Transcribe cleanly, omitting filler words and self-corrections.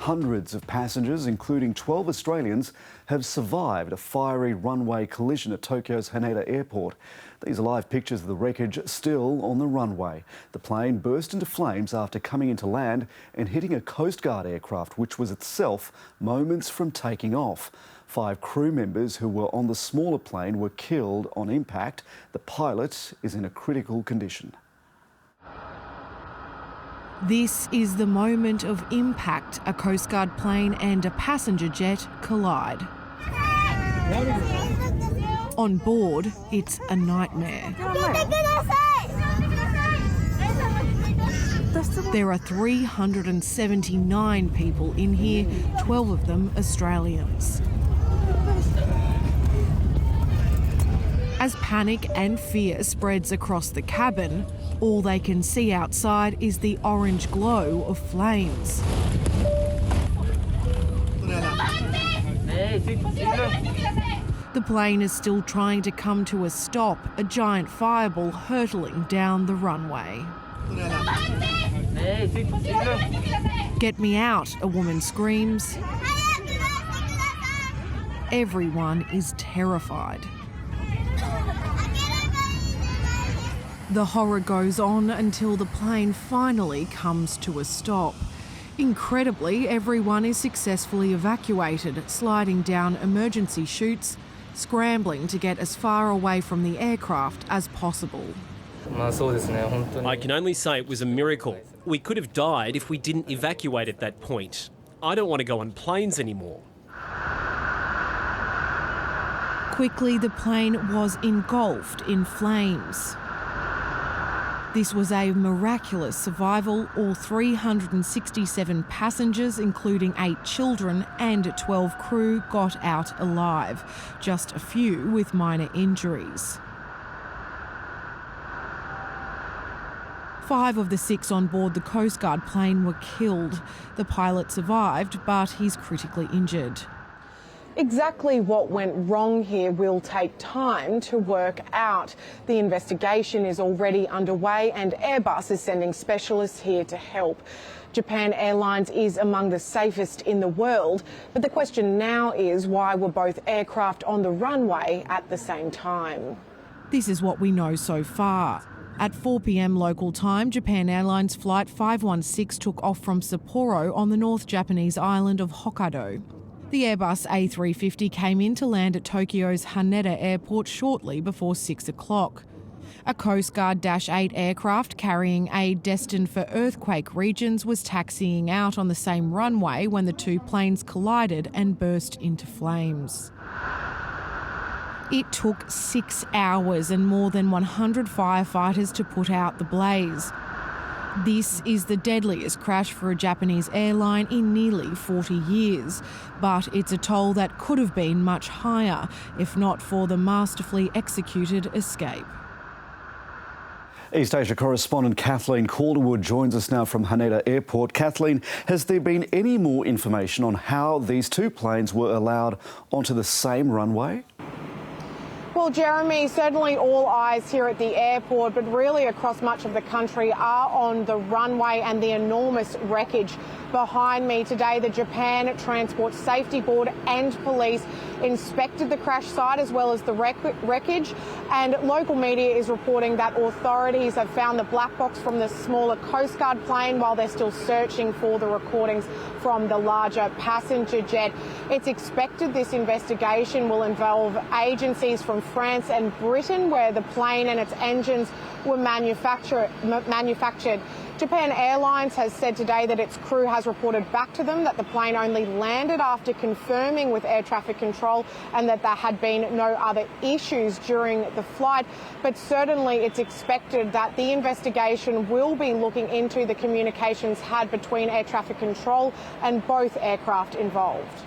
Hundreds of passengers, including 12 Australians, have survived a fiery runway collision at Tokyo's Haneda Airport. These are live pictures of the wreckage still on the runway. The plane burst into flames after coming into land and hitting a Coast Guard aircraft, which was itself moments from taking off. 5 crew members who were on the smaller plane were killed on impact. The pilot is in a critical condition. This is the moment of impact. A Coast Guard plane and a passenger jet collide. On board, it's a nightmare. There are 379 people in here, 12 of them Australians. As panic and fear spreads across the cabin, all they can see outside is the orange glow of flames. The plane is still trying to come to a stop, a giant fireball hurtling down the runway. "Get me out," a woman screams. Everyone is terrified. The horror goes on until the plane finally comes to a stop. Incredibly, everyone is successfully evacuated, sliding down emergency chutes, scrambling to get as far away from the aircraft as possible. I can only say it was a miracle. We could have died if we didn't evacuate at that point. I don't want to go on planes anymore. Quickly, the plane was engulfed in flames. This was a miraculous survival. All 367 passengers, including 8 children and 12 crew, got out alive. Just a few with minor injuries. 5 of the 6 on board the Coast Guard plane were killed. The pilot survived, but he's critically injured. Exactly what went wrong here will take time to work out. The investigation is already underway and Airbus is sending specialists here to help. Japan Airlines is among the safest in the world, but the question now is why were both aircraft on the runway at the same time? This is what we know so far. At 4 p.m. local time, Japan Airlines Flight 516 took off from Sapporo on the North Japanese island of Hokkaido. The Airbus A350 came in to land at Tokyo's Haneda Airport shortly before 6 o'clock. A Coast Guard Dash 8 aircraft carrying aid destined for earthquake regions was taxiing out on the same runway when the 2 planes collided and burst into flames. It took 6 hours and more than 100 firefighters to put out the blaze. This is the deadliest crash for a Japanese airline in nearly 40 years, but it's a toll that could have been much higher if not for the masterfully executed escape. East Asia correspondent Kathleen Calderwood joins us now from Haneda Airport. Kathleen, has there been any more information on how these 2 planes were allowed onto the same runway? Well, Jeremy, certainly all eyes here at the airport, but really across much of the country are on the runway and the enormous wreckage behind me. Today, the Japan Transport Safety Board and police inspected the crash site as well as the wreckage, and local media is reporting that authorities have found the black box from the smaller Coast Guard plane while they're still searching for the recordings from the larger passenger jet. It's expected this investigation will involve agencies from France and Britain, where the plane and its engines were manufactured. Japan Airlines has said today that its crew has reported back to them that the plane only landed after confirming with air traffic control and that there had been no other issues during the flight. But certainly it's expected that the investigation will be looking into the communications had between air traffic control and both aircraft involved.